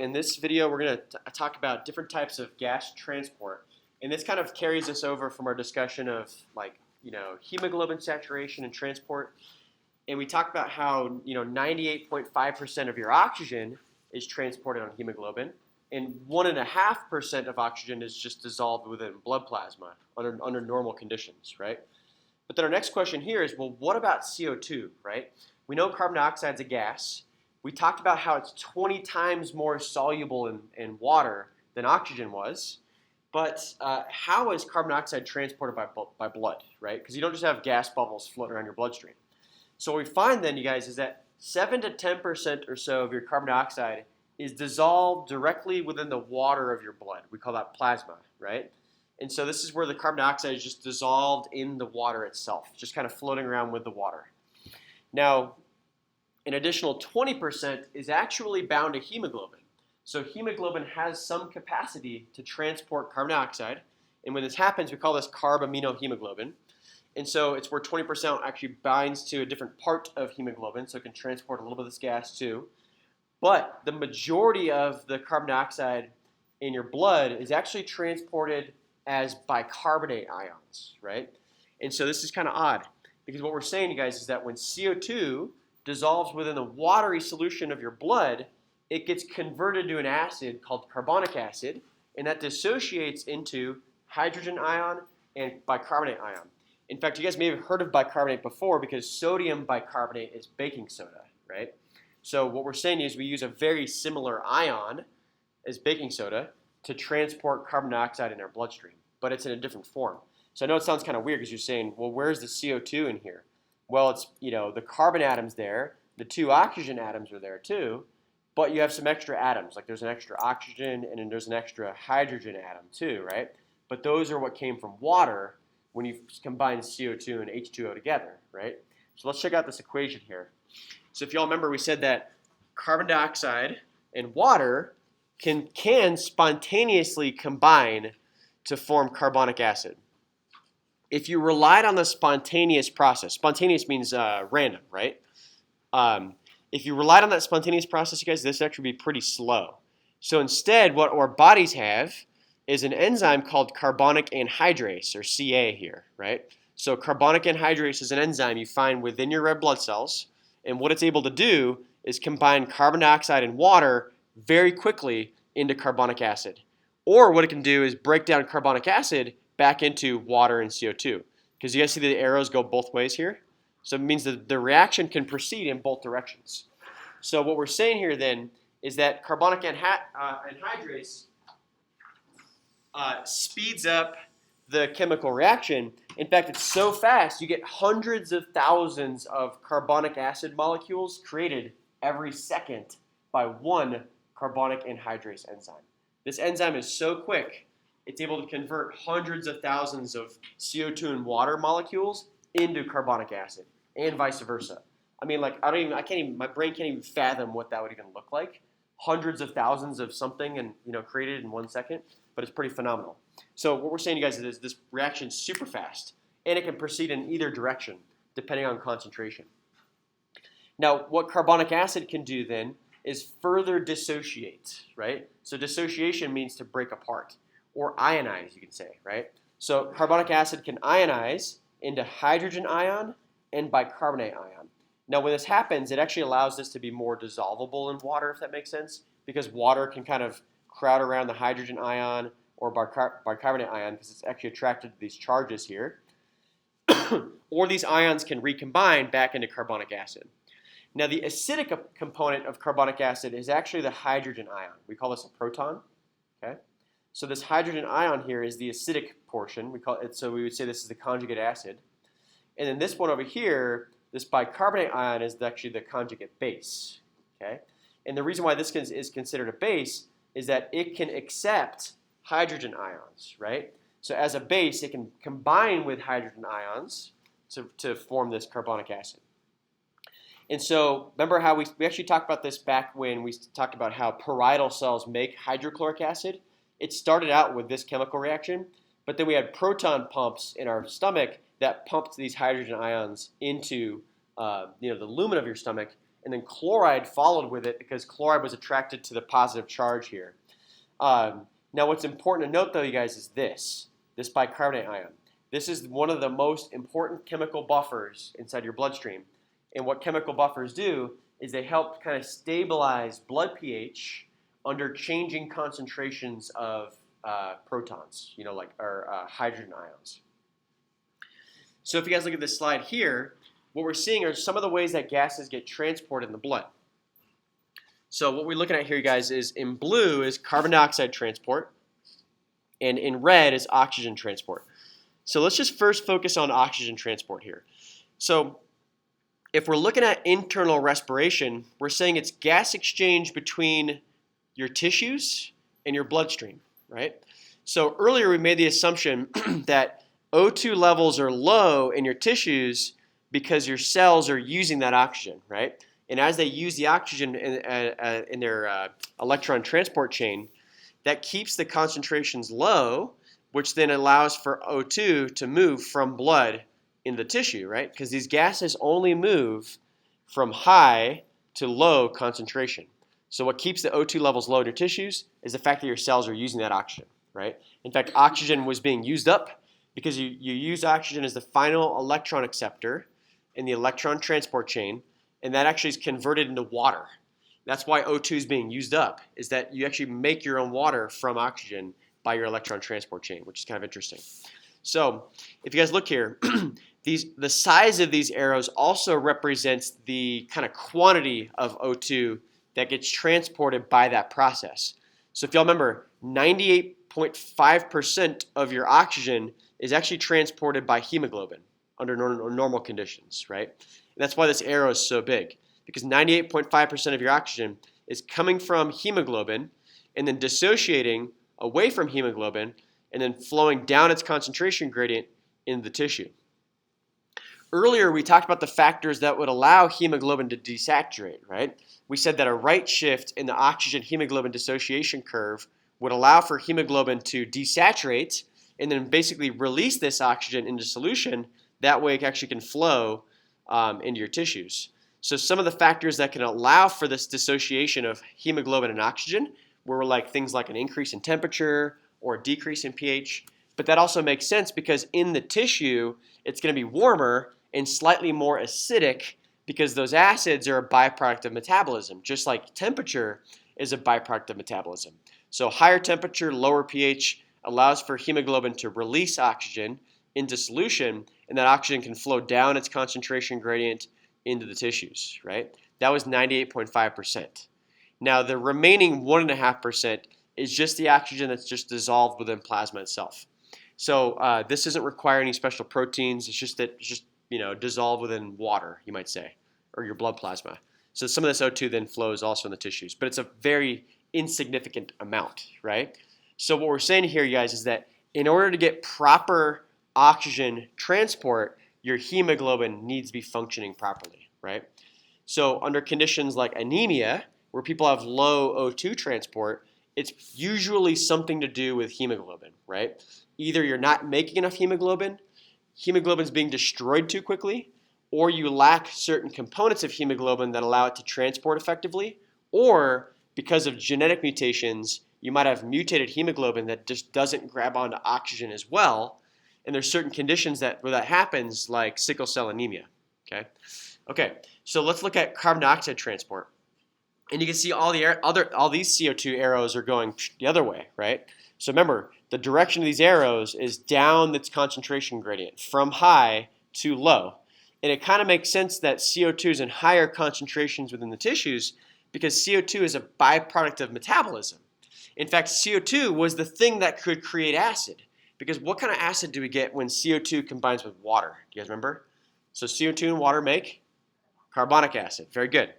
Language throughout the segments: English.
in this video we're going to talk about different types of gas transport, and this kind of carries us over from our discussion of hemoglobin saturation and transport. And we talked about how 98.5% of your oxygen is transported on hemoglobin, and 1.5% of oxygen is just dissolved within blood plasma under normal conditions, right? But then our next question here is, well, what about CO2, right? We know carbon dioxide is a gas. We talked about how it's 20 times more soluble in water than oxygen was. But how is carbon dioxide transported by blood, right? Because you don't just have gas bubbles floating around your bloodstream. So what we find then, you guys, is that 7 to 10% or so of your carbon dioxide is dissolved directly within the water of your blood. We call that plasma, right? And so this is where the carbon dioxide is just dissolved in the water itself, just kind of floating around with the water. Now, an additional 20% is actually bound to hemoglobin. So hemoglobin has some capacity to transport carbon dioxide, and when this happens, we call this carbaminohemoglobin. And so it's where 20% actually binds to a different part of hemoglobin, so it can transport a little bit of this gas too. But the majority of the carbon dioxide in your blood is actually transported as bicarbonate ions, right? And so this is kind of odd, because what we're saying, you guys, is that when CO2 dissolves within the watery solution of your blood, it gets converted to an acid called carbonic acid, and that dissociates into hydrogen ion and bicarbonate ion. In fact, you guys may have heard of bicarbonate before, because sodium bicarbonate is baking soda, right? So what we're saying is we use a very similar ion as baking soda to transport carbon dioxide in our bloodstream, but it's in a different form. So I know it sounds kind of weird because you're saying, well, where's the CO2 in here? Well, it's, the carbon atom's there, the 2 oxygen atoms are there too, but you have some extra atoms, like there's an extra oxygen and then there's an extra hydrogen atom too, right? But those are what came from water when you combine CO2 and H2O together, right? So let's check out this equation here. So if y'all remember, we said that carbon dioxide and water can spontaneously combine to form carbonic acid. If you relied on the spontaneous process, spontaneous means random, right? If you relied on that spontaneous process, you guys, this would actually be pretty slow. So instead, what our bodies have is an enzyme called carbonic anhydrase, or Ca here, right? So carbonic anhydrase is an enzyme you find within your red blood cells, and what it's able to do is combine carbon dioxide and water very quickly into carbonic acid. Or what it can do is break down carbonic acid back into water and CO2. Because you guys see the arrows go both ways here? So it means that the reaction can proceed in both directions. So what we're saying here then is that carbonic anhydrase speeds up the chemical reaction. In fact, it's so fast you get hundreds of thousands of carbonic acid molecules created every second by one carbonic anhydrase enzyme. This enzyme is so quick, it's able to convert hundreds of thousands of CO2 and water molecules into carbonic acid, and vice versa. I mean, like, my brain can't even fathom what that would even look like. Hundreds of thousands of something and created in 1 second, but it's pretty phenomenal. So what we're saying, you guys, is this reaction is super fast, and it can proceed in either direction depending on concentration. Now, what carbonic acid can do then is further dissociate, right? So dissociation means to break apart, or ionize, you can say, right? So carbonic acid can ionize into hydrogen ion and bicarbonate ion. Now, when this happens, it actually allows this to be more dissolvable in water, if that makes sense, because water can kind of crowd around the hydrogen ion or bicarbonate ion because it's actually attracted to these charges here. Or these ions can recombine back into carbonic acid. Now, the acidic component of carbonic acid is actually the hydrogen ion. We call this a proton, okay? So this hydrogen ion here is the acidic portion. So we would say this is the conjugate acid. And then this one over here, this bicarbonate ion, is actually the conjugate base, okay? And the reason why this is considered a base is that it can accept hydrogen ions, right? So as a base, it can combine with hydrogen ions to form this carbonic acid. And so remember how we actually talked about this back when we talked about how parietal cells make hydrochloric acid? It started out with this chemical reaction, but then we had proton pumps in our stomach that pumped these hydrogen ions into the lumen of your stomach, and then chloride followed with it because chloride was attracted to the positive charge here. Now what's important to note though, you guys, is this bicarbonate ion. This is one of the most important chemical buffers inside your bloodstream. And what chemical buffers do is they help kind of stabilize blood pH under changing concentrations of protons, or hydrogen ions. So if you guys look at this slide here, what we're seeing are some of the ways that gases get transported in the blood. So what we're looking at here, you guys, is in blue is carbon dioxide transport, and in red is oxygen transport. So let's just first focus on oxygen transport here. So if we're looking at internal respiration, we're saying it's gas exchange between your tissues and your bloodstream, right? So earlier we made the assumption that O2 levels are low in your tissues because your cells are using that oxygen, right? And as they use the oxygen in their electron transport chain, that keeps the concentrations low, which then allows for O2 to move from blood in the tissue, right? Because these gases only move from high to low concentration. So what keeps the O2 levels low in your tissues is the fact that your cells are using that oxygen, right? In fact, oxygen was being used up because you use oxygen as the final electron acceptor in the electron transport chain, and that actually is converted into water. That's why O2 is being used up, is that you actually make your own water from oxygen by your electron transport chain, which is kind of interesting. So if you guys look here, the size of these arrows also represents the kind of quantity of O2 that gets transported by that process. So if y'all remember, 98.5% of your oxygen is actually transported by hemoglobin under normal conditions, right? And that's why this arrow is so big, because 98.5% of your oxygen is coming from hemoglobin and then dissociating away from hemoglobin and then flowing down its concentration gradient in the tissue. Earlier, we talked about the factors that would allow hemoglobin to desaturate, right? We said that a right shift in the oxygen hemoglobin dissociation curve would allow for hemoglobin to desaturate and then basically release this oxygen into solution. That way it actually can flow into your tissues. So some of the factors that can allow for this dissociation of hemoglobin and oxygen were like things like an increase in temperature or a decrease in pH. But that also makes sense because in the tissue, it's going to be warmer and slightly more acidic because those acids are a byproduct of metabolism, just like temperature is a byproduct of metabolism. So higher temperature, lower pH allows for hemoglobin to release oxygen into solution, and that oxygen can flow down its concentration gradient into the tissues, right? That was 98.5%. Now the remaining 1.5% is just the oxygen that's just dissolved within plasma itself. So this doesn't require any special proteins. It's just dissolved within water, you might say, or your blood plasma. So some of this O2 then flows also in the tissues, but it's a very insignificant amount, right? So what we're saying here, you guys, is that in order to get proper oxygen transport, your hemoglobin needs to be functioning properly, right? So under conditions like anemia, where people have low O2 transport, it's usually something to do with hemoglobin, right? Either you're not making enough hemoglobin, hemoglobin's being destroyed too quickly, or you lack certain components of hemoglobin that allow it to transport effectively, or because of genetic mutations, you might have mutated hemoglobin that just doesn't grab onto oxygen as well, and there's certain conditions where that happens, like sickle cell anemia, okay? So let's look at carbon dioxide transport. And you can see all these CO2 arrows are going the other way, right? So remember, the direction of these arrows is down its concentration gradient from high to low. And it kind of makes sense that CO2 is in higher concentrations within the tissues because CO2 is a byproduct of metabolism. In fact, CO2 was the thing that could create acid. Because what kind of acid do we get when CO2 combines with water? Do you guys remember? So CO2 and water make carbonic acid. Very good.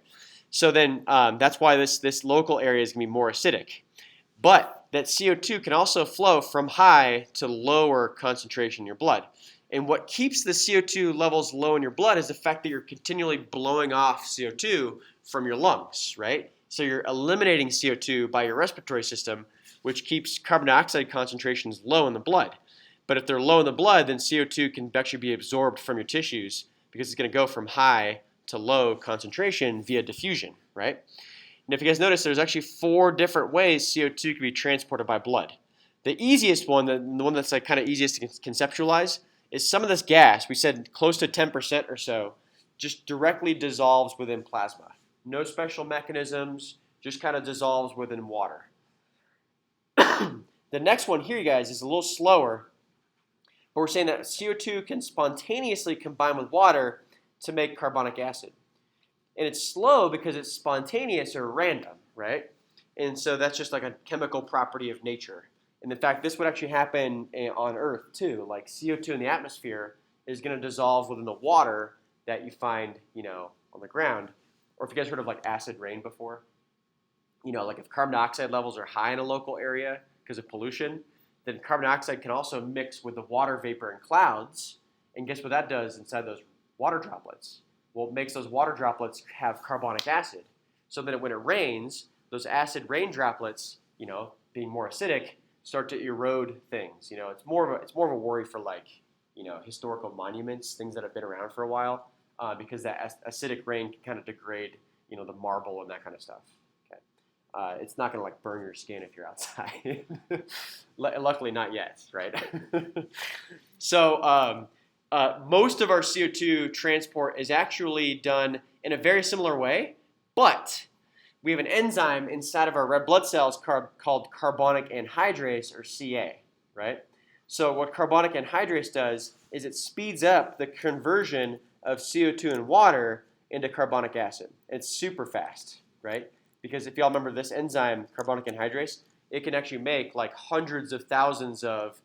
So then that's why this local area is going to be more acidic. But that CO2 can also flow from high to lower concentration in your blood. And what keeps the CO2 levels low in your blood is the fact that you're continually blowing off CO2 from your lungs, right? So you're eliminating CO2 by your respiratory system, which keeps carbon dioxide concentrations low in the blood. But if they're low in the blood, then CO2 can actually be absorbed from your tissues because it's going to go from high to low concentration via diffusion, right? And if you guys notice, there's actually 4 different ways CO2 can be transported by blood. The easiest one, the one that's like kind of easiest to conceptualize, is some of this gas, we said close to 10% or so, just directly dissolves within plasma. No special mechanisms, just kind of dissolves within water. The next one here, you guys, is a little slower, but we're saying that CO2 can spontaneously combine with water to make carbonic acid. And it's slow because it's spontaneous or random, right? And so that's just like a chemical property of nature. And in fact, this would actually happen on Earth too. Like CO2 in the atmosphere is going to dissolve within the water that you find, on the ground. Or if you guys heard of like acid rain before, like if carbon dioxide levels are high in a local area because of pollution, then carbon dioxide can also mix with the water vapor in clouds. And guess what that does inside those water droplets? Well, it makes those water droplets have carbonic acid. So that when it rains, those acid rain droplets, being more acidic, start to erode things. It's more of a worry for like, historical monuments, things that have been around for a while, because that acidic rain can kind of degrade, the marble and that kind of stuff. It's not going to like burn your skin if you're outside. Luckily, not yet, right? So most of our CO2 transport is actually done in a very similar way, but we have an enzyme inside of our red blood cells called carbonic anhydrase, or Ca, right? So what carbonic anhydrase does is it speeds up the conversion of CO2 and water into carbonic acid. It's super fast, right? Because if y'all remember this enzyme, carbonic anhydrase, it can actually make like hundreds of thousands of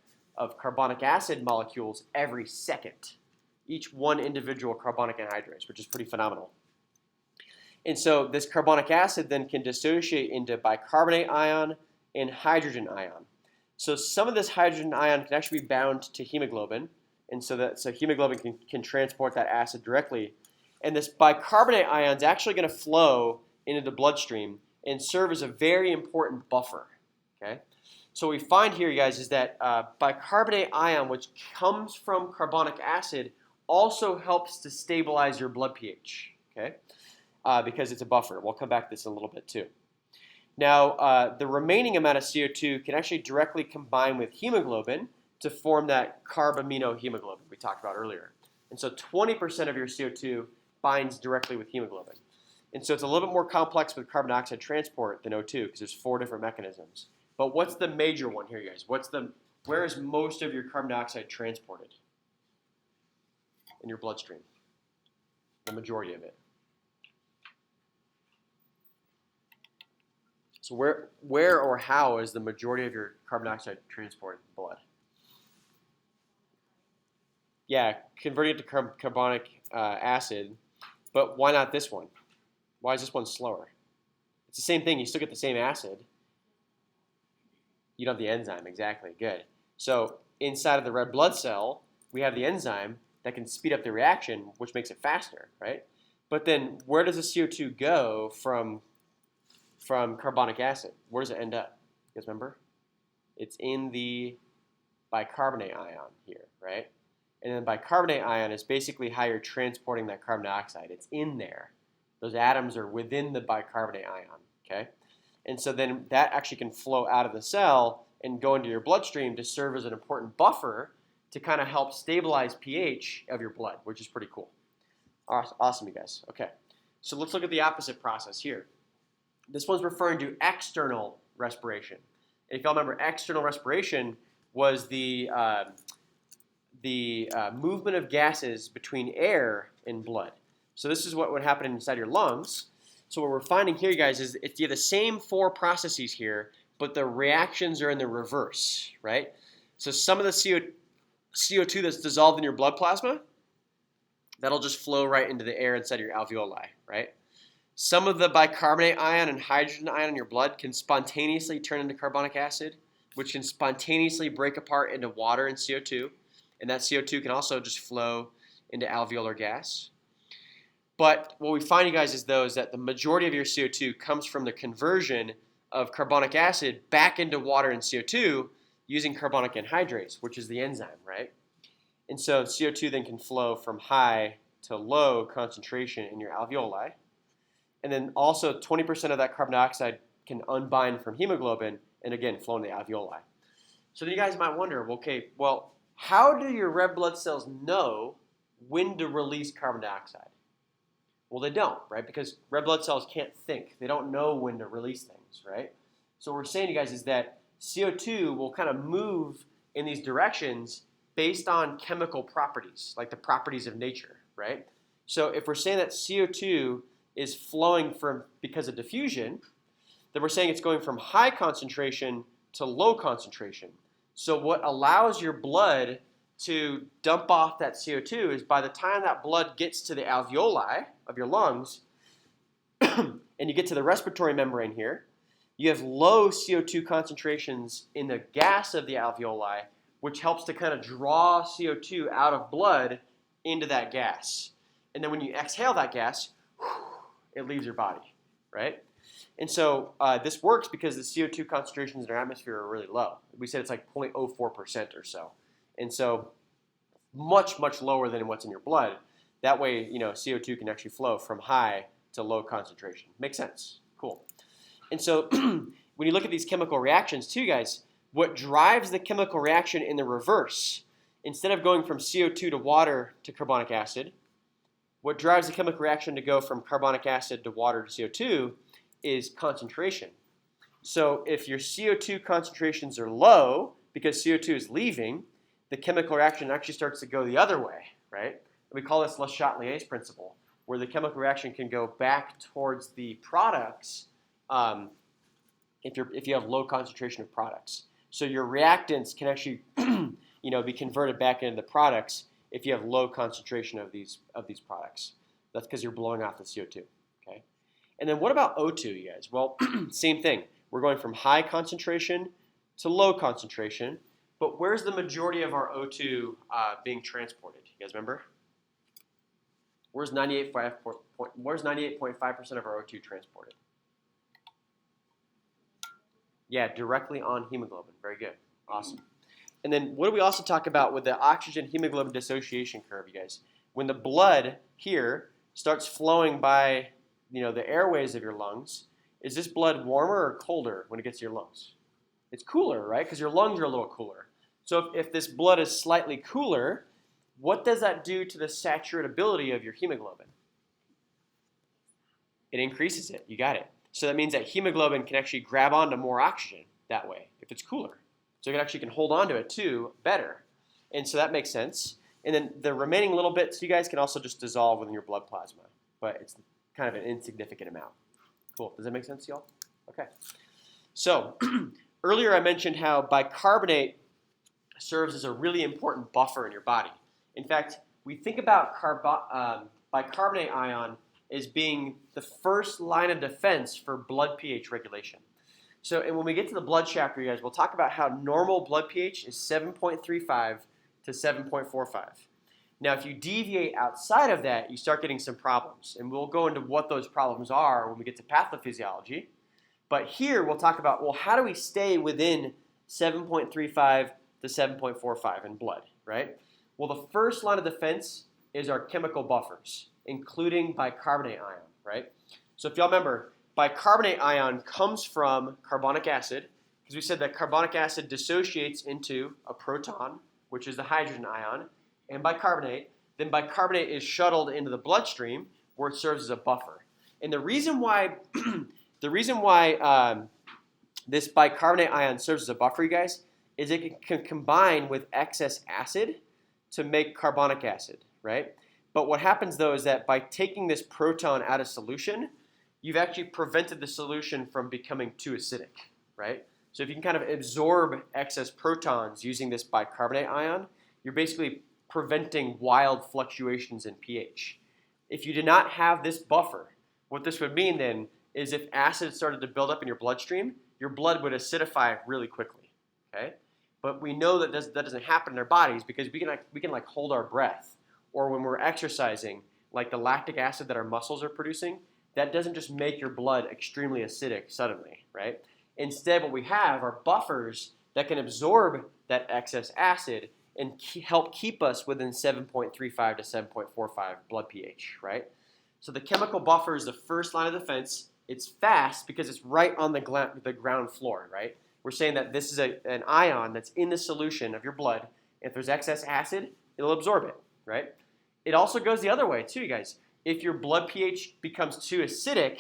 carbonic acid molecules every second. Each one individual carbonic anhydrase, which is pretty phenomenal. And so this carbonic acid then can dissociate into bicarbonate ion and hydrogen ion. So some of this hydrogen ion can actually be bound to hemoglobin, and so hemoglobin can transport that acid directly. And this bicarbonate ion is actually going to flow into the bloodstream and serve as a very important buffer. Okay, so what we find here, you guys, is that bicarbonate ion, which comes from carbonic acid, also helps to stabilize your blood pH. Okay, because it's a buffer. We'll come back to this in a little bit too. Now, the remaining amount of CO2 can actually directly combine with hemoglobin to form that carbaminohemoglobin we talked about earlier. And so 20% of your CO2 binds directly with hemoglobin. And so it's a little bit more complex with carbon dioxide transport than O2 because there's 4 different mechanisms. But what's the major one here, guys? Where is most of your carbon dioxide transported? In your bloodstream. The majority of it. So where or how is the majority of your carbon dioxide transported in blood? Yeah, converting it to carbonic acid, but why not this one? Why is this one slower? It's the same thing. You still get the same acid. You don't have the enzyme. Exactly. Good. So inside of the red blood cell, we have the enzyme that can speed up the reaction, which makes it faster, right? But then where does the CO2 go from carbonic acid? Where does it end up? You guys remember? It's in the bicarbonate ion here, right? And then bicarbonate ion is basically how you're transporting that carbon dioxide. It's in there. Those atoms are within the bicarbonate ion, okay? And so then that actually can flow out of the cell and go into your bloodstream to serve as an important buffer to kind of help stabilize pH of your blood, which is pretty cool. Awesome, you guys. Okay, so let's look at the opposite process here. This one's referring to external respiration. And if y'all remember, external respiration was the movement of gases between air and blood. So this is what would happen inside your lungs. So what we're finding here, guys, is you have the same 4 processes here, but the reactions are in the reverse, right? So some of the CO2 that's dissolved in your blood plasma, that'll just flow right into the air inside your alveoli, right? Some of the bicarbonate ion and hydrogen ion in your blood can spontaneously turn into carbonic acid, which can spontaneously break apart into water and CO2. And that CO2 can also just flow into alveolar gas. But what we find, you guys, is that the majority of your CO2 comes from the conversion of carbonic acid back into water and CO2 using carbonic anhydrase, which is the enzyme, right? And so CO2 then can flow from high to low concentration in your alveoli. And then also 20% of that carbon dioxide can unbind from hemoglobin and again flow in the alveoli. So then you guys might wonder, okay, well, how do your red blood cells know when to release carbon dioxide? Well, they don't, right? Because red blood cells can't think. They don't know when to release things, right? So what we're saying to you guys is that CO2 will kind of move in these directions based on chemical properties, like the properties of nature, right? So if we're saying that CO2 is flowing because of diffusion, then we're saying it's going from high concentration to low concentration. So what allows your blood to dump off that CO2 is by the time that blood gets to the alveoli of your lungs and you get to the respiratory membrane here, you have low CO2 concentrations in the gas of the alveoli, which helps to kind of draw CO2 out of blood into that gas. And then when you exhale that gas, it leaves your body, right? And so this works because the CO2 concentrations in our atmosphere are really low. We said it's like 0.04% or so. And so much, much lower than what's in your blood. That way, CO2 can actually flow from high to low concentration. Makes sense. Cool. And so when you look at these chemical reactions too, guys, what drives the chemical reaction in the reverse, instead of going from CO2 to water to carbonic acid, what drives the chemical reaction to go from carbonic acid to water to CO2 is concentration. So if your CO2 concentrations are low because CO2 is leaving, the chemical reaction actually starts to go the other way, right? We call this Le Chatelier's principle, where the chemical reaction can go back towards the products if you have low concentration of products. So your reactants can actually be converted back into the products if you have low concentration of these products. That's because you're blowing off the CO2. Okay. And then what about O2, you guys? Well, same thing. We're going from high concentration to low concentration, but where's the majority of our O2 being transported? You guys remember? Where's 98.5% of our O2 transported? Yeah, directly on hemoglobin. Very good. Awesome. And then what do we also talk about with the oxygen hemoglobin dissociation curve, you guys? When the blood here starts flowing by the airways of your lungs, is this blood warmer or colder when it gets to your lungs? It's cooler, right? Because your lungs are a little cooler. So if this blood is slightly cooler, what does that do to the saturatability of your hemoglobin? It increases it. You got it. So that means that hemoglobin can actually grab onto more oxygen that way if it's cooler. So it actually can hold onto it too better. And so that makes sense. And then the remaining little bits, you guys can also just dissolve within your blood plasma. But it's kind of an insignificant amount. Cool. Does that make sense, y'all? Okay. So earlier I mentioned how bicarbonate serves as a really important buffer in your body. In fact, we think about bicarbonate ion as being the first line of defense for blood pH regulation. So, and when we get to the blood chapter, you guys, we'll talk about how normal blood pH is 7.35 to 7.45. Now, if you deviate outside of that, you start getting some problems. And we'll go into what those problems are when we get to pathophysiology. But here, we'll talk about, well, how do we stay within 7.35 to 7.45 in blood, right? Well, the first line of defense is our chemical buffers, including bicarbonate ion, right? So if y'all remember, bicarbonate ion comes from carbonic acid, because we said that carbonic acid dissociates into a proton, which is the hydrogen ion, and bicarbonate. Then bicarbonate is shuttled into the bloodstream, where it serves as a buffer. And the reason why this bicarbonate ion serves as a buffer, you guys, is it can combine with excess acid to make carbonic acid, right? But what happens, though, is that by taking this proton out of solution, you've actually prevented the solution from becoming too acidic, right? So if you can kind of absorb excess protons using this bicarbonate ion, you're basically preventing wild fluctuations in pH. If you did not have this buffer, what this would mean then is if acid started to build up in your bloodstream, your blood would acidify really quickly, okay? But we know that that doesn't happen in our bodies because we can hold our breath, or when we're exercising, like the lactic acid that our muscles are producing, that doesn't just make your blood extremely acidic suddenly, right? Instead, what we have are buffers that can absorb that excess acid and help keep us within 7.35 to 7.45 blood pH, right? So the chemical buffer is the first line of defense. It's fast because it's right on the ground floor, right? We're saying that this is an ion that's in the solution of your blood. If there's excess acid, it'll absorb it, right? It also goes the other way too, you guys. If your blood pH becomes too acidic,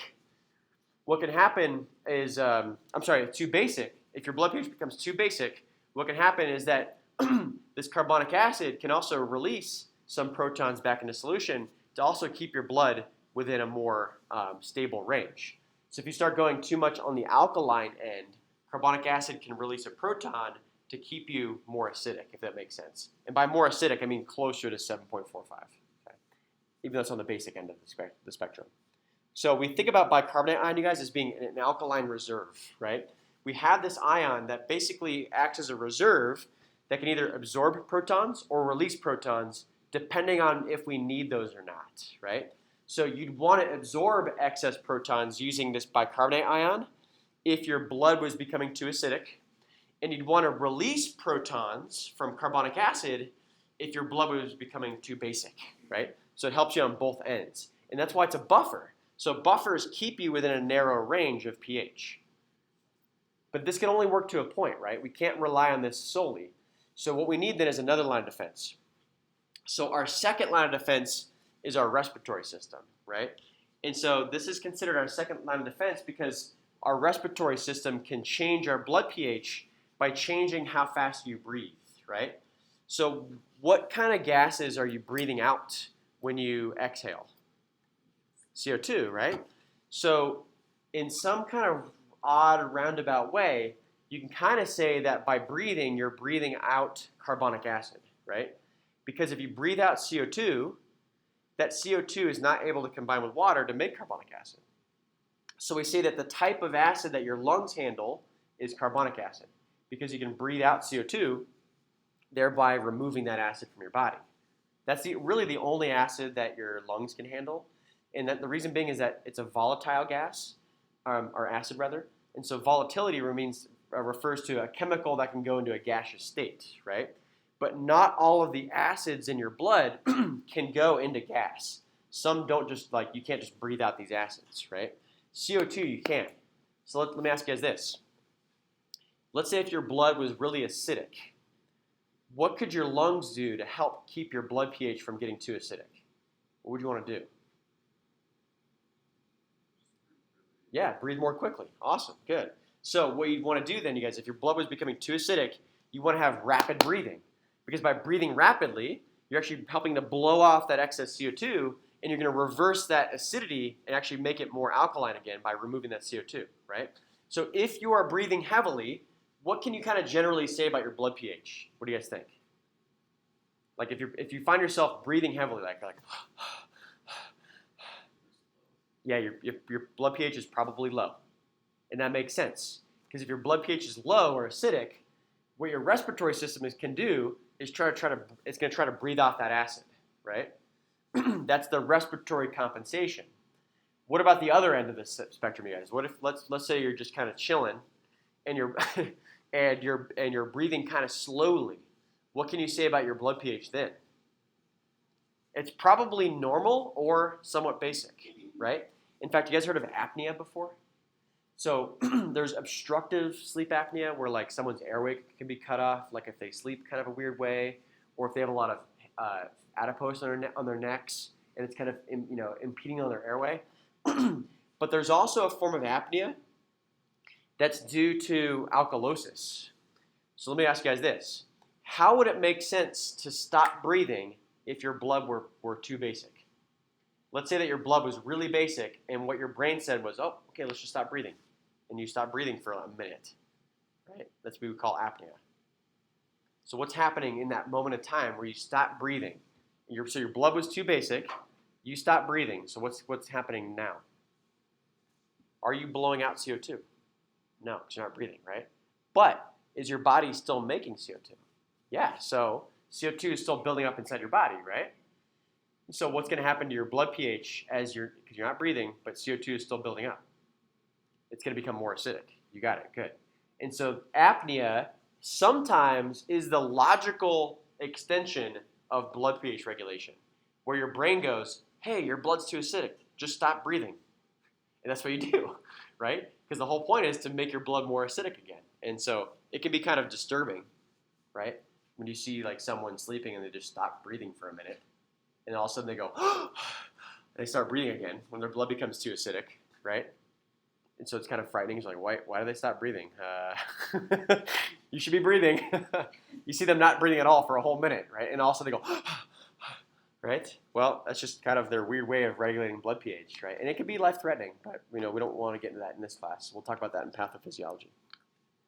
what can happen is, too basic. If your blood pH becomes too basic, what can happen is that this carbonic acid can also release some protons back into solution to also keep your blood within a more stable range. So if you start going too much on the alkaline end, carbonic acid can release a proton to keep you more acidic, if that makes sense. And by more acidic, I mean closer to 7.45, okay? Even though it's on the basic end of the spectrum. So we think about bicarbonate ion, you guys, as being an alkaline reserve, right? We have this ion that basically acts as a reserve that can either absorb protons or release protons depending on if we need those or not, right? So you'd want to absorb excess protons using this bicarbonate ion if your blood was becoming too acidic, and you'd want to release protons from carbonic acid if your blood was becoming too basic, right? So it helps you on both ends. And that's why it's a buffer. So buffers keep you within a narrow range of pH. But this can only work to a point, right? We can't rely on this solely. So what we need then is another line of defense. So our second line of defense is our respiratory system, right? And so this is considered our second line of defense because our respiratory system can change our blood pH by changing how fast you breathe, right? So what kind of gases are you breathing out when you exhale? CO2, right? So in some kind of odd roundabout way, you can kind of say that by breathing, you're breathing out carbonic acid, right? Because if you breathe out CO2, that CO2 is not able to combine with water to make carbonic acid. So we say that the type of acid that your lungs handle is carbonic acid because you can breathe out CO2, thereby removing that acid from your body. That's really the only acid that your lungs can handle. And that the reason being is that it's a volatile gas, or acid rather. And so volatility refers to a chemical that can go into a gaseous state, right? But not all of the acids in your blood can go into gas. Some don't you can't just breathe out these acids, right? CO2 you can. So let me ask you guys this. Let's say if your blood was really acidic, what could your lungs do to help keep your blood pH from getting too acidic? What would you want to do? Yeah, breathe more quickly. Awesome, good. So what you'd want to do then, you guys, if your blood was becoming too acidic, you want to have rapid breathing. Because by breathing rapidly, you're actually helping to blow off that excess CO2, and you're going to reverse that acidity and actually make it more alkaline again by removing that CO2, right? So if you are breathing heavily, what can you kind of generally say about your blood pH? What do you guys think? Like if you find yourself breathing heavily, like yeah, your blood pH is probably low. And that makes sense. Because if your blood pH is low or acidic, what your respiratory system can do is it's going to try to breathe off that acid, right? That's the respiratory compensation. What about the other end of the spectrum, you guys? What if let's say you're just kind of chilling and you're and you're breathing kind of slowly. What can you say about your blood pH then? It's probably normal or somewhat basic, right? In fact, you guys heard of apnea before? So there's obstructive sleep apnea where like someone's airway can be cut off, like if they sleep kind of a weird way, or if they have a lot of adipose on their necks and it's kind of impeding on their airway. But there's also a form of apnea that's due to alkalosis. So let me ask you guys this. How would it make sense to stop breathing if your blood were too basic? Let's say that your blood was really basic and what your brain said was, oh, okay, let's just stop breathing. And you stop breathing for a minute, right? That's what we would call apnea. So what's happening in that moment of time where you stop breathing? So your blood was too basic, you stop breathing. So what's happening now? Are you blowing out CO2? No, because you're not breathing, right? But is your body still making CO2? Yeah, so CO2 is still building up inside your body, right? So what's going to happen to your blood pH because you're not breathing, but CO2 is still building up? It's going to become more acidic. You got it, good. And so apnea sometimes is the logical extension of blood pH regulation, where your brain goes, hey, your blood's too acidic, just stop breathing. And that's what you do, right? Because the whole point is to make your blood more acidic again. And so it can be kind of disturbing, right? When you see like someone sleeping and they just stop breathing for a minute, and all of a sudden they go, and they start breathing again when their blood becomes too acidic, right? And so it's kind of frightening. It's like, why do they stop breathing? You should be breathing. You see them not breathing at all for a whole minute, right? And all of a sudden they go, right? Well, that's just kind of their weird way of regulating blood pH, right? And it can be life-threatening, but we don't want to get into that in this class. We'll talk about that in pathophysiology.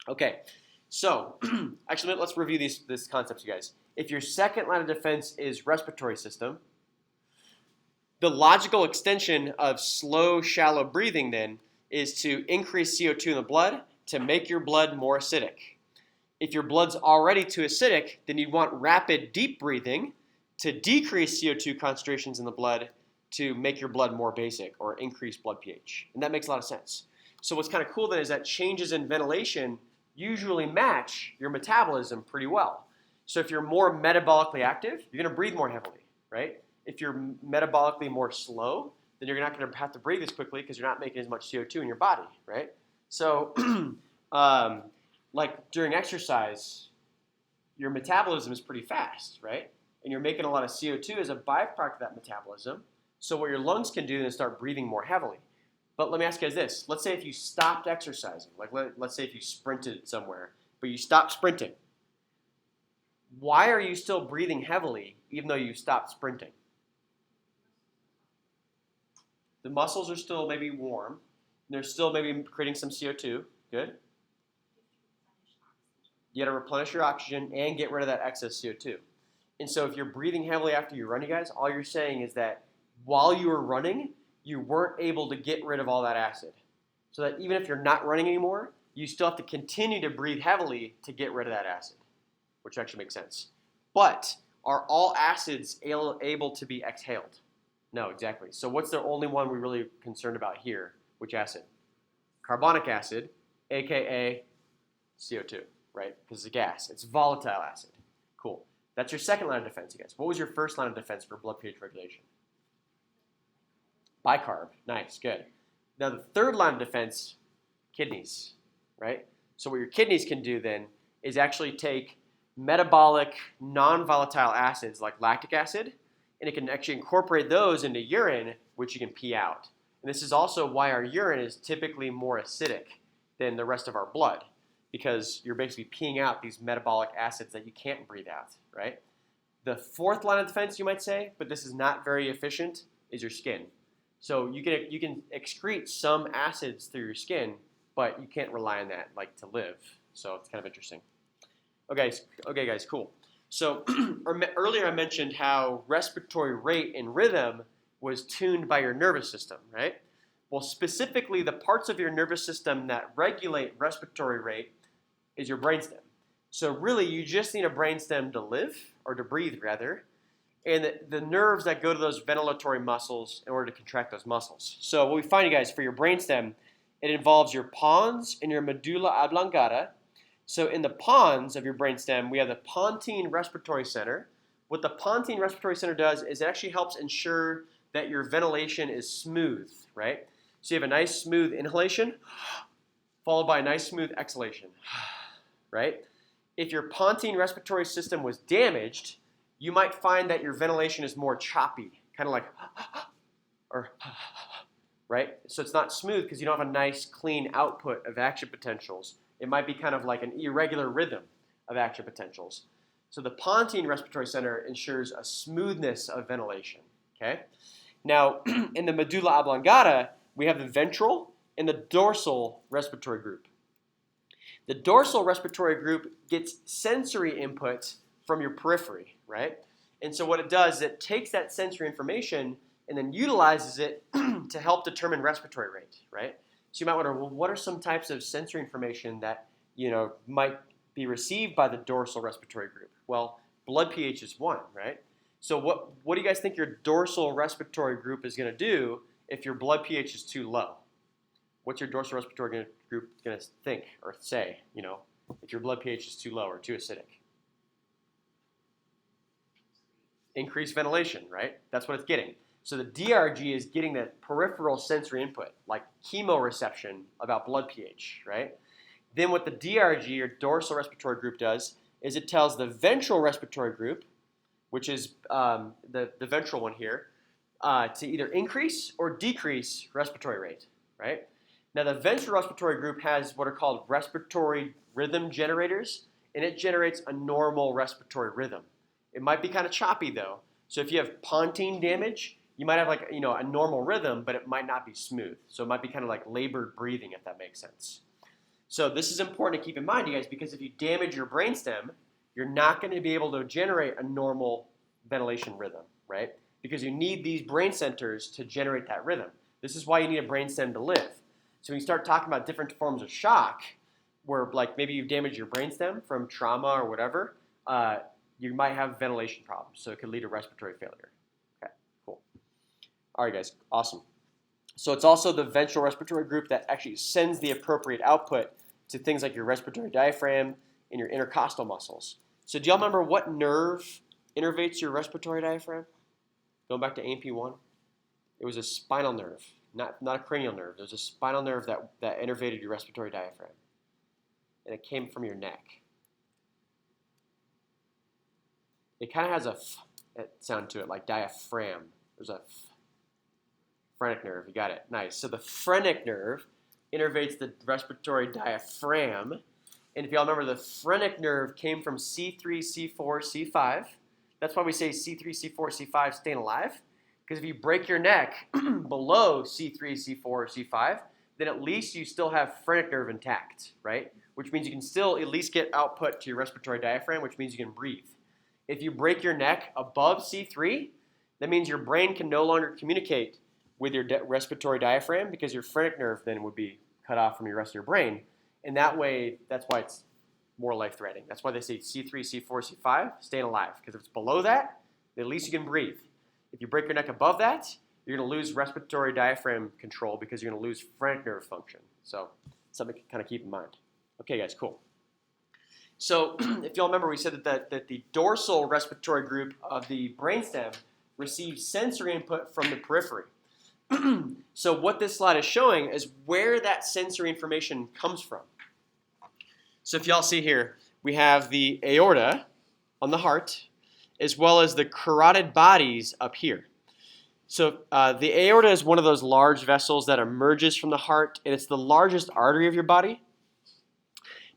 Okay, so actually let's review these concepts, you guys. If your second line of defense is respiratory system, the logical extension of slow, shallow breathing then is to increase CO2 in the blood to make your blood more acidic. If your blood's already too acidic, then you'd want rapid, deep breathing to decrease CO2 concentrations in the blood to make your blood more basic or increase blood pH. And that makes a lot of sense. So what's kind of cool then is that changes in ventilation usually match your metabolism pretty well. So if you're more metabolically active, you're going to breathe more heavily, right? If you're metabolically more slow, then you're not going to have to breathe as quickly because you're not making as much CO2 in your body, right? So like during exercise, your metabolism is pretty fast, right? And you're making a lot of CO2 as a byproduct of that metabolism. So what your lungs can do is start breathing more heavily. But let me ask you guys this. Let's say if you stopped exercising, like let's say if you sprinted somewhere, but you stopped sprinting. Why are you still breathing heavily even though you stopped sprinting? The muscles are still maybe warm. They're still maybe creating some CO2. Good. You got to replenish your oxygen and get rid of that excess CO2. And so if you're breathing heavily after you run, you guys, all you're saying is that while you were running, you weren't able to get rid of all that acid. So that even if you're not running anymore, you still have to continue to breathe heavily to get rid of that acid, which actually makes sense. But are all acids able to be exhaled? No, exactly. So what's the only one we're really concerned about here? Which acid? Carbonic acid, aka CO2, right? Because it's a gas. It's volatile acid. Cool. That's your second line of defense, you guys. What was your first line of defense for blood pH regulation? Bicarb. Nice, good. Now the third line of defense, kidneys, right? So what your kidneys can do then is actually take metabolic, non-volatile acids like lactic acid, and it can actually incorporate those into urine, which you can pee out. And this is also why our urine is typically more acidic than the rest of our blood, because you're basically peeing out these metabolic acids that you can't breathe out, right? The fourth line of defense, you might say, but this is not very efficient, is your skin. So you can excrete some acids through your skin, but you can't rely on that like to live. So it's kind of interesting. Okay, guys, cool. So earlier I mentioned how respiratory rate and rhythm was tuned by your nervous system, right? Well, specifically the parts of your nervous system that regulate respiratory rate is your brainstem. So really you just need a brainstem to live, or to breathe rather, and the nerves that go to those ventilatory muscles in order to contract those muscles. So what we find, you guys, for your brainstem, it involves your pons and your medulla oblongata. So in the pons of your brainstem, we have the pontine respiratory center. What the pontine respiratory center does is it actually helps ensure that your ventilation is smooth, right? So you have a nice smooth inhalation, followed by a nice smooth exhalation, right? If your pontine respiratory system was damaged, you might find that your ventilation is more choppy, kind of like, or, right? So it's not smooth because you don't have a nice clean output of action potentials. It might be kind of like an irregular rhythm of action potentials. So the pontine respiratory center ensures a smoothness of ventilation, okay? Now, in the medulla oblongata, we have the ventral and the dorsal respiratory group. The dorsal respiratory group gets sensory input from your periphery, right? And so what it does is it takes that sensory information and then utilizes it to help determine respiratory rate, right? So you might wonder, well, what are some types of sensory information that, might be received by the dorsal respiratory group? Well, blood pH is one, right? So what do you guys think your dorsal respiratory group is going to do if your blood pH is too low? What's your dorsal respiratory group going to think or say, if your blood pH is too low or too acidic? Increased ventilation, right? That's what it's getting. So the DRG is getting that peripheral sensory input, like chemoreception about blood pH, right? Then what the DRG, or dorsal respiratory group, does is it tells the ventral respiratory group, which is the ventral one here, to either increase or decrease respiratory rate, right? Now the ventral respiratory group has what are called respiratory rhythm generators, and it generates a normal respiratory rhythm. It might be kind of choppy though. So if you have pontine damage, you might have like a normal rhythm, but it might not be smooth. So it might be kind of like labored breathing, if that makes sense. So this is important to keep in mind, you guys, because if you damage your brainstem, you're not going to be able to generate a normal ventilation rhythm, right? Because you need these brain centers to generate that rhythm. This is why you need a brainstem to live. So when you start talking about different forms of shock, where like maybe you've damaged your brainstem from trauma or whatever, you might have ventilation problems. So it could lead to respiratory failure. Okay, cool. All right, guys, awesome. So it's also the ventral respiratory group that actually sends the appropriate output to things like your respiratory diaphragm and your intercostal muscles. So do y'all remember what nerve innervates your respiratory diaphragm? Going back to AMP1, it was a spinal nerve, not a cranial nerve. It was a spinal nerve that innervated your respiratory diaphragm, and it came from your neck. It kind of has a sound to it, like diaphragm. There's a phrenic nerve. You got it. Nice. So the phrenic nerve innervates the respiratory diaphragm. And if y'all remember, the phrenic nerve came from C3, C4, C5. That's why we say C3, C4, C5 staying alive. Because if you break your neck below C3, C4, C5, then at least you still have phrenic nerve intact, right? Which means you can still at least get output to your respiratory diaphragm, which means you can breathe. If you break your neck above C3, that means your brain can no longer communicate with your respiratory diaphragm because your phrenic nerve then would be cut off from your rest of your brain. And that way, that's why it's more life-threatening. That's why they say C3, C4, C5, staying alive. Because if it's below that, at least you can breathe. If you break your neck above that, you're going to lose respiratory diaphragm control because you're going to lose phrenic nerve function. So something to kind of keep in mind. Okay, guys, cool. So if y'all remember, we said that the dorsal respiratory group of the brainstem receives sensory input from the periphery. So what this slide is showing is where that sensory information comes from. So if y'all see here, we have the aorta on the heart, as well as the carotid bodies up here. So the aorta is one of those large vessels that emerges from the heart, and it's the largest artery of your body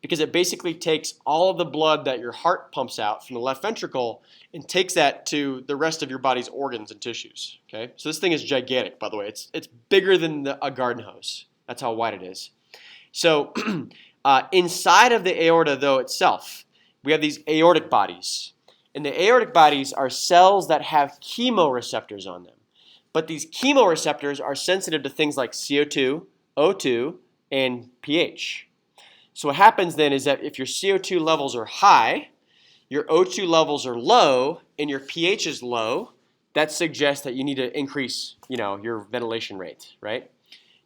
because it basically takes all of the blood that your heart pumps out from the left ventricle and takes that to the rest of your body's organs and tissues. Okay, so this thing is gigantic, by the way. It's bigger than a garden hose. That's how wide it is. So inside of the aorta, though, itself, we have these aortic bodies. And the aortic bodies are cells that have chemoreceptors on them. But these chemoreceptors are sensitive to things like CO2, O2, and pH. So what happens then is that if your CO2 levels are high, your O2 levels are low, and your pH is low, that suggests that you need to increase, your ventilation rate, right?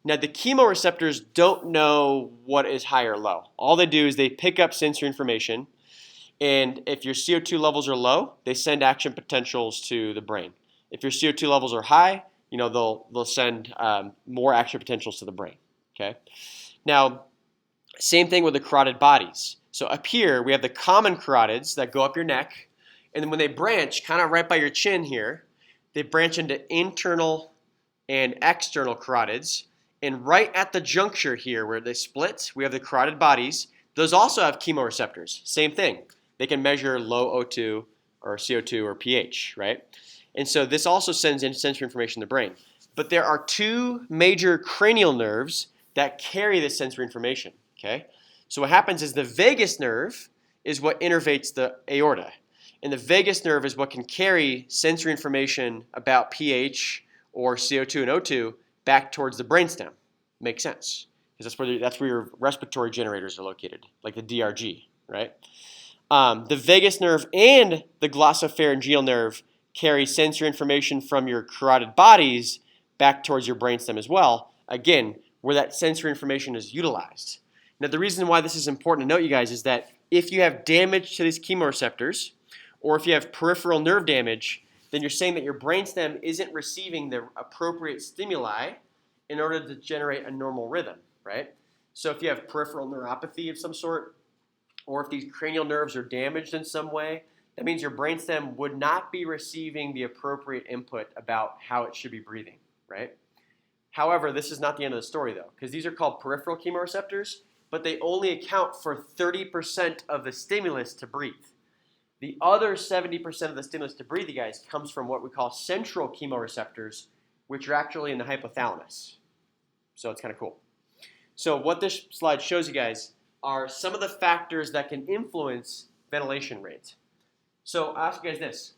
Now, the chemoreceptors don't know what is high or low. All they do is they pick up sensory information, and if your CO2 levels are low, they send action potentials to the brain. If your CO2 levels are high, they'll send more action potentials to the brain, okay? Now, same thing with the carotid bodies. So up here, we have the common carotids that go up your neck, and then when they branch, kind of right by your chin here, they branch into internal and external carotids. And right at the juncture here where they split, we have the carotid bodies. Those also have chemoreceptors. Same thing. They can measure low O2 or CO2 or pH, right? And so this also sends in sensory information to the brain. But there are two major cranial nerves that carry this sensory information, okay? So what happens is the vagus nerve is what innervates the aorta. And the vagus nerve is what can carry sensory information about pH or CO2 and O2 back towards the brainstem. Makes sense. Because that's where your respiratory generators are located, like the DRG, right? The vagus nerve and the glossopharyngeal nerve carry sensory information from your carotid bodies back towards your brainstem as well, again, where that sensory information is utilized. Now, the reason why this is important to note, you guys, is that if you have damage to these chemoreceptors, or if you have peripheral nerve damage, then you're saying that your brainstem isn't receiving the appropriate stimuli in order to generate a normal rhythm, right? So if you have peripheral neuropathy of some sort, or if these cranial nerves are damaged in some way, that means your brainstem would not be receiving the appropriate input about how it should be breathing, right? However, this is not the end of the story though, because these are called peripheral chemoreceptors, but they only account for 30% of the stimulus to breathe. The other 70% of the stimulus to breathe, you guys, comes from what we call central chemoreceptors, which are actually in the hypothalamus. So it's kind of cool. So what this slide shows you guys are some of the factors that can influence ventilation rate. So I'll ask you guys this.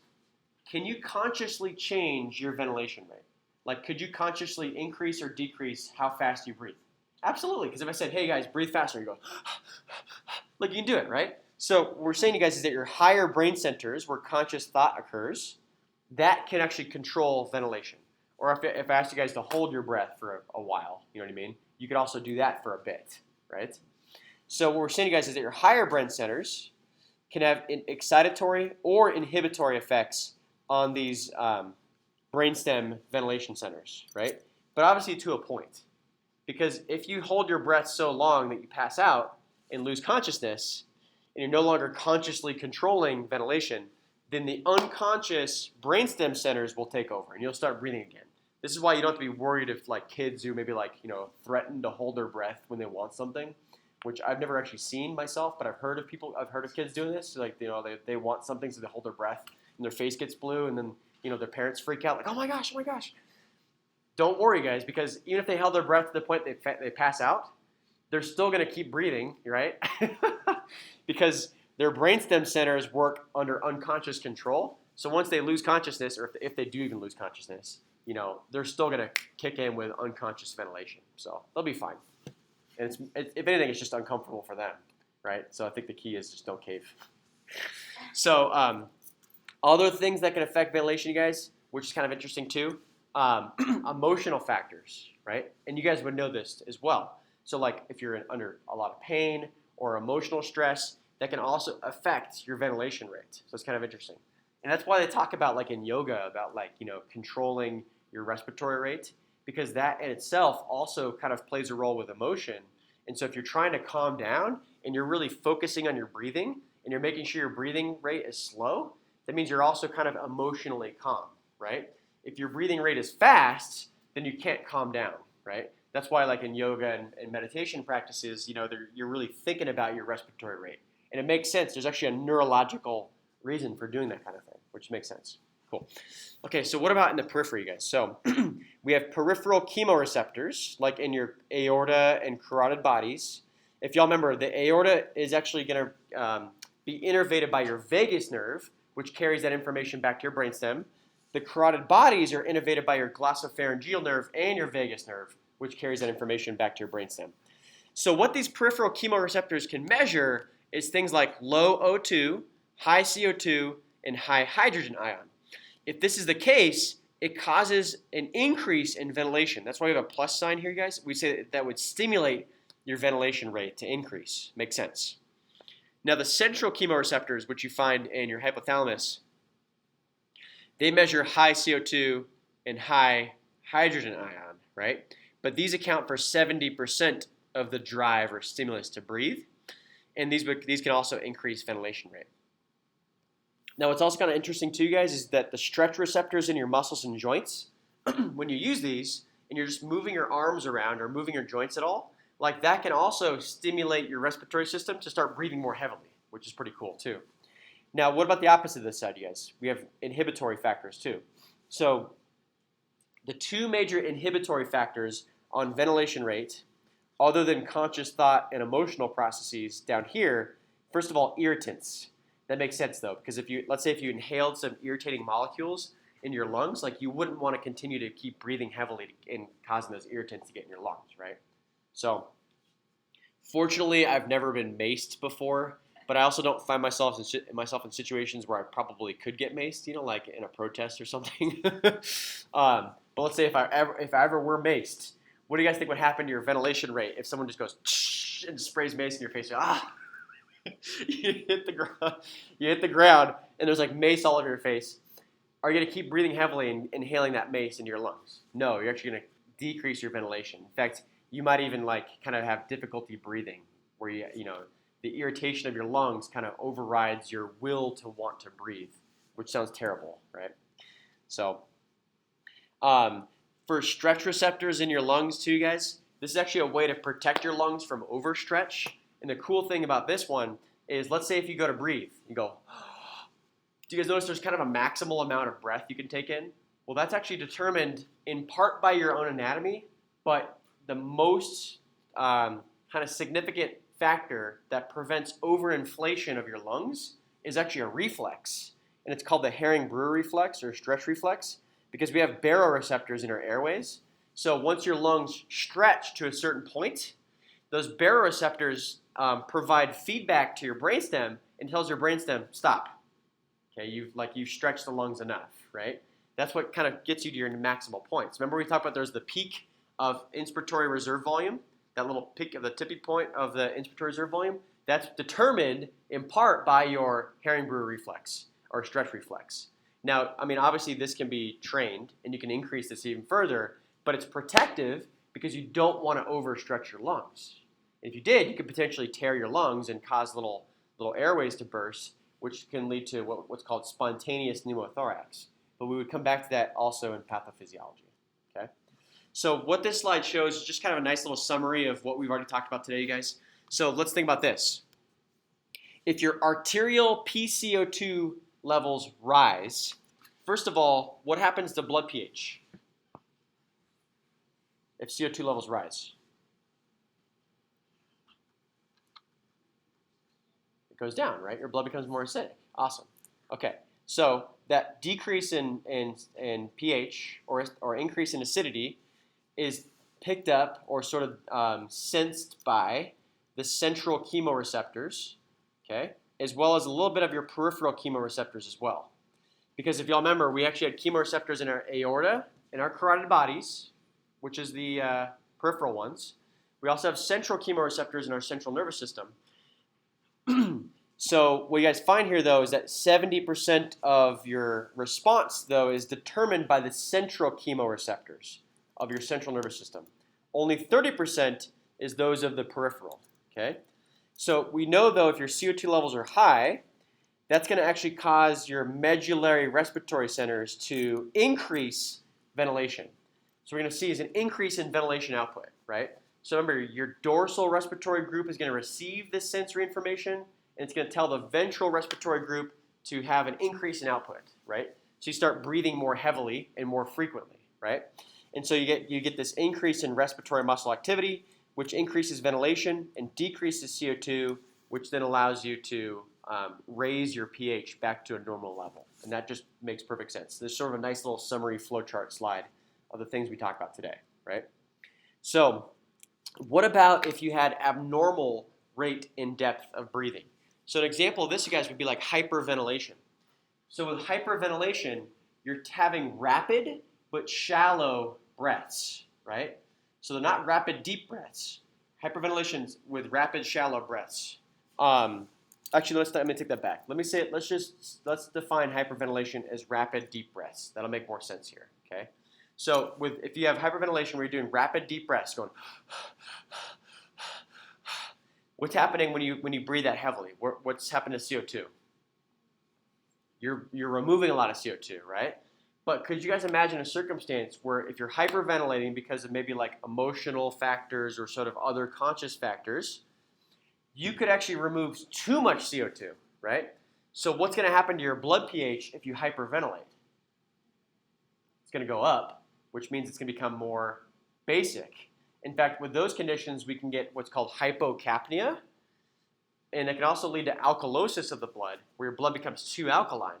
Can you consciously change your ventilation rate? Like, could you consciously increase or decrease how fast you breathe? Absolutely, because if I said, hey guys, breathe faster, you go, like you can do it, right? So what we're saying to you guys is that your higher brain centers where conscious thought occurs, that can actually control ventilation. Or if I asked you guys to hold your breath for a while, you know what I mean? You could also do that for a bit, right? So what we're saying to you guys is that your higher brain centers can have excitatory or inhibitory effects on these brainstem ventilation centers, right? But obviously to a point. Because if you hold your breath so long that you pass out and lose consciousness, and you're no longer consciously controlling ventilation, then the unconscious brainstem centers will take over and you'll start breathing again. This is why you don't have to be worried if like kids who maybe like, threaten to hold their breath when they want something, which I've never actually seen myself, but I've heard of kids doing this. Like, they want something, so they hold their breath and their face gets blue and then, their parents freak out like, oh my gosh. Don't worry, guys, because even if they held their breath to the point they pass out, they're still going to keep breathing, right? Because their brainstem centers work under unconscious control. So once they lose consciousness, or if they do even lose consciousness, they're still going to kick in with unconscious ventilation. So they'll be fine. And if anything, it's just uncomfortable for them, right? So I think the key is just don't cave. So other things that can affect ventilation, you guys, which is kind of interesting too, emotional factors, right? And you guys would know this as well. So like if you're under a lot of pain or emotional stress, that can also affect your ventilation rate. So it's kind of interesting. And that's why they talk about like in yoga about like, controlling your respiratory rate, because that in itself also kind of plays a role with emotion. And so if you're trying to calm down and you're really focusing on your breathing and you're making sure your breathing rate is slow, that means you're also kind of emotionally calm, right? If your breathing rate is fast, then you can't calm down, right? That's why like in yoga and meditation practices, you're really thinking about your respiratory rate. And it makes sense. There's actually a neurological reason for doing that kind of thing, which makes sense. Cool. Okay, so what about in the periphery, guys? So we have peripheral chemoreceptors, like in your aorta and carotid bodies. If y'all remember, the aorta is actually going to be innervated by your vagus nerve, which carries that information back to your brainstem. The carotid bodies are innervated by your glossopharyngeal nerve and your vagus nerve, which carries that information back to your brainstem. So what these peripheral chemoreceptors can measure is things like low O2, high CO2, and high hydrogen ion. If this is the case, it causes an increase in ventilation. That's why we have a plus sign here, guys. We say that would stimulate your ventilation rate to increase. Makes sense. Now the central chemoreceptors, which you find in your hypothalamus, they measure high CO2 and high hydrogen ion, right? But these account for 70% of the drive or stimulus to breathe. And these can also increase ventilation rate. Now what's also kind of interesting to you guys is that the stretch receptors in your muscles and joints, when you use these and you're just moving your arms around or moving your joints at all, like that can also stimulate your respiratory system to start breathing more heavily, which is pretty cool too. Now what about the opposite of this side, you guys? We have inhibitory factors too. So the two major inhibitory factors on ventilation rate, other than conscious thought and emotional processes down here, first of all, irritants. That makes sense though, because let's say if you inhaled some irritating molecules in your lungs, like you wouldn't want to continue to keep breathing heavily and causing those irritants to get in your lungs, right? So fortunately, I've never been maced before, but I also don't find myself in situations where I probably could get maced, like in a protest or something. But let's say if I ever were maced, what do you guys think would happen to your ventilation rate if someone just goes and sprays mace in your face? You hit the ground, and there's like mace all over your face. are you going to keep breathing heavily and inhaling that mace into your lungs? No, you're actually going to decrease your ventilation. In fact, you might even like kind of have difficulty breathing, where you know the irritation of your lungs kind of overrides your will to want to breathe, which sounds terrible, right? So, for stretch receptors in your lungs too, guys, this is actually a way to protect your lungs from overstretch. And the cool thing about this one is, let's say if you go to breathe, you go, do you guys notice there's kind of a maximal amount of breath you can take in? Well, that's actually determined in part by your own anatomy, but the most kind of significant factor that prevents overinflation of your lungs is actually a reflex. And it's called the Herring-Brewer reflex or stretch reflex, because we have baroreceptors in our airways. So once your lungs stretch to a certain point, those baroreceptors provide feedback to your brainstem and tells your brainstem, stop. Okay, you've stretched the lungs enough, right? That's what kind of gets you to your maximal points. Remember we talked about there's the peak of inspiratory reserve volume, that little peak of the tipping point of the inspiratory reserve volume. That's determined in part by your Herring-Brewer reflex or stretch reflex. Now, I mean, obviously this can be trained and you can increase this even further, but it's protective because you don't want to overstretch your lungs. If you did, you could potentially tear your lungs and cause little airways to burst, which can lead to what's called spontaneous pneumothorax. But we would come back to that also in pathophysiology. Okay? So what this slide shows is just kind of a nice little summary of what we've already talked about today, you guys. So let's think about this. If your arterial PCO2 levels rise, first of all, what happens to blood pH if CO2 levels rise? It goes down, right? Your blood becomes more acidic. Awesome. Okay, so that decrease in pH or increase in acidity is picked up or sort of sensed by the central chemoreceptors, okay, as well as a little bit of your peripheral chemoreceptors as well. Because if y'all remember, we actually had chemoreceptors in our aorta, in our carotid bodies, which is the peripheral ones. We also have central chemoreceptors in our central nervous system. So what you guys find here, though, is that 70% of your response, though, is determined by the central chemoreceptors of your central nervous system. Only 30% is those of the peripheral, okay? So we know, though, if your CO2 levels are high, that's going to actually cause your medullary respiratory centers to increase ventilation. So we're going to see is an increase in ventilation output, right? So remember, your dorsal respiratory group is going to receive this sensory information, and it's going to tell the ventral respiratory group to have an increase in output, right? So you start breathing more heavily and more frequently, right? And so you get this increase in respiratory muscle activity, which increases ventilation and decreases CO2, which then allows you to raise your pH back to a normal level. And that just makes perfect sense. This is sort of a nice little summary flowchart slide of the things we talked about today, right? So what about if you had abnormal rate and depth of breathing? So an example of this, you guys, would be like hyperventilation. So with hyperventilation, you're having rapid but shallow breaths, right? So they're not rapid, deep breaths. Hyperventilation with rapid, shallow breaths. Actually, let me take that back. Let's define hyperventilation as rapid, deep breaths. That'll make more sense here, okay? So if you have hyperventilation where you're doing rapid, deep breaths, going, what's happening when you breathe that heavily? What's happening to CO2? You're removing a lot of CO2, right? But could you guys imagine a circumstance where if you're hyperventilating because of maybe like emotional factors or sort of other conscious factors, you could actually remove too much CO2, right? So what's going to happen to your blood pH if you hyperventilate? It's going to go up, which means it's going to become more basic. In fact, with those conditions, we can get what's called hypocapnia, and it can also lead to alkalosis of the blood, where your blood becomes too alkaline.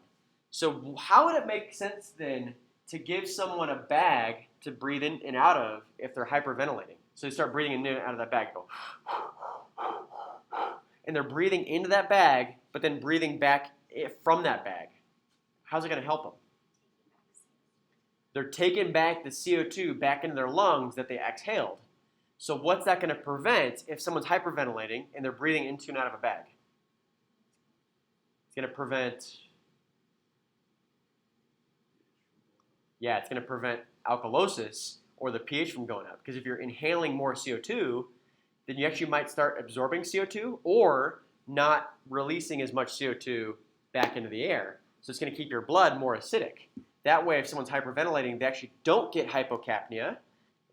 So how would it make sense then to give someone a bag to breathe in and out of if they're hyperventilating? So they start breathing in and out of that bag, go, and they're breathing into that bag, but then breathing back from that bag. How's it going to help them? They're taking back the CO2 back into their lungs that they exhaled. So what's that going to prevent if someone's hyperventilating and they're breathing into and out of a bag? It's going to prevent Yeah, it's going to prevent alkalosis or the pH from going up. Because if you're inhaling more CO2, then you actually might start absorbing CO2 or not releasing as much CO2 back into the air. So it's going to keep your blood more acidic. That way, if someone's hyperventilating, they actually don't get hypocapnia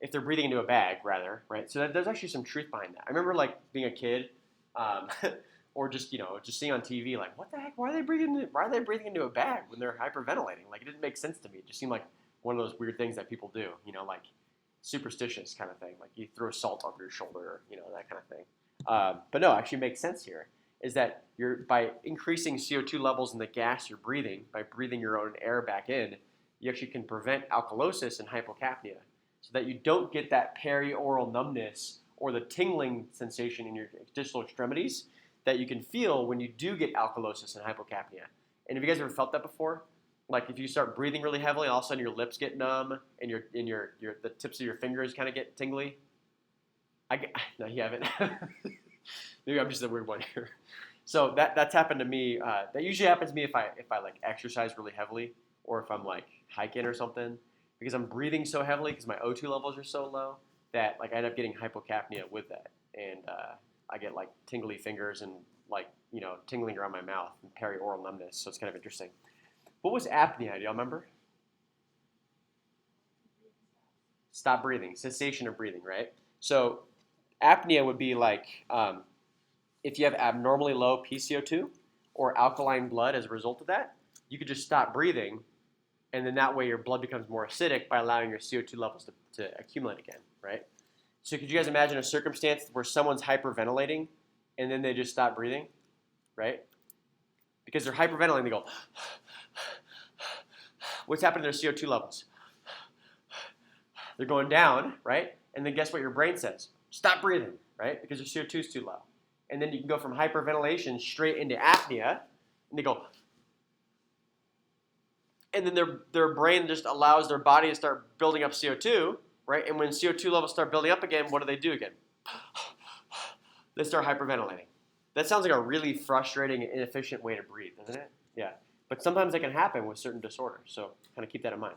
if they're breathing into a bag, rather, right? So there's actually some truth behind that. I remember like being a kid, or just just seeing on TV, like, what the heck? Why are they breathing into a bag when they're hyperventilating? Like, it didn't make sense to me. It just seemed like one of those weird things that people do, like superstitious kind of thing. Like you throw salt over your shoulder, or, that kind of thing. But no, it actually makes sense here. Is that by increasing CO2 levels in the gas you're breathing, by breathing your own air back in, you actually can prevent alkalosis and hypocapnia, so that you don't get that perioral numbness or the tingling sensation in your distal extremities that you can feel when you do get alkalosis and hypocapnia. And have you guys ever felt that before? Like if you start breathing really heavily, all of a sudden your lips get numb and the tips of your fingers kind of get tingly. No, you haven't. Maybe I'm just a weird one here. So that's happened to me. That usually happens to me if I like exercise really heavily, or if I'm like hiking or something, because I'm breathing so heavily because my O2 levels are so low that like I end up getting hypocapnia with that, and I get like tingly fingers and like tingling around my mouth and perioral numbness. So it's kind of interesting. What was apnea? Do y'all remember? Stop breathing, cessation of breathing, right? So apnea would be like if you have abnormally low PCO2 or alkaline blood as a result of that, you could just stop breathing, and then that way your blood becomes more acidic by allowing your CO2 levels to accumulate again, right? So could you guys imagine a circumstance where someone's hyperventilating and then they just stop breathing, right? Because they're hyperventilating, they go, what's happening to their CO2 levels? They're going down, right? And then guess what your brain says? Stop breathing, right? Because your CO2 is too low. And then you can go from hyperventilation straight into apnea, and they go, and then their brain just allows their body to start building up CO2, right? And when CO2 levels start building up again, what do they do again? They start hyperventilating. That sounds like a really frustrating and inefficient way to breathe, doesn't it? Yeah. But sometimes it can happen with certain disorders, so kind of keep that in mind.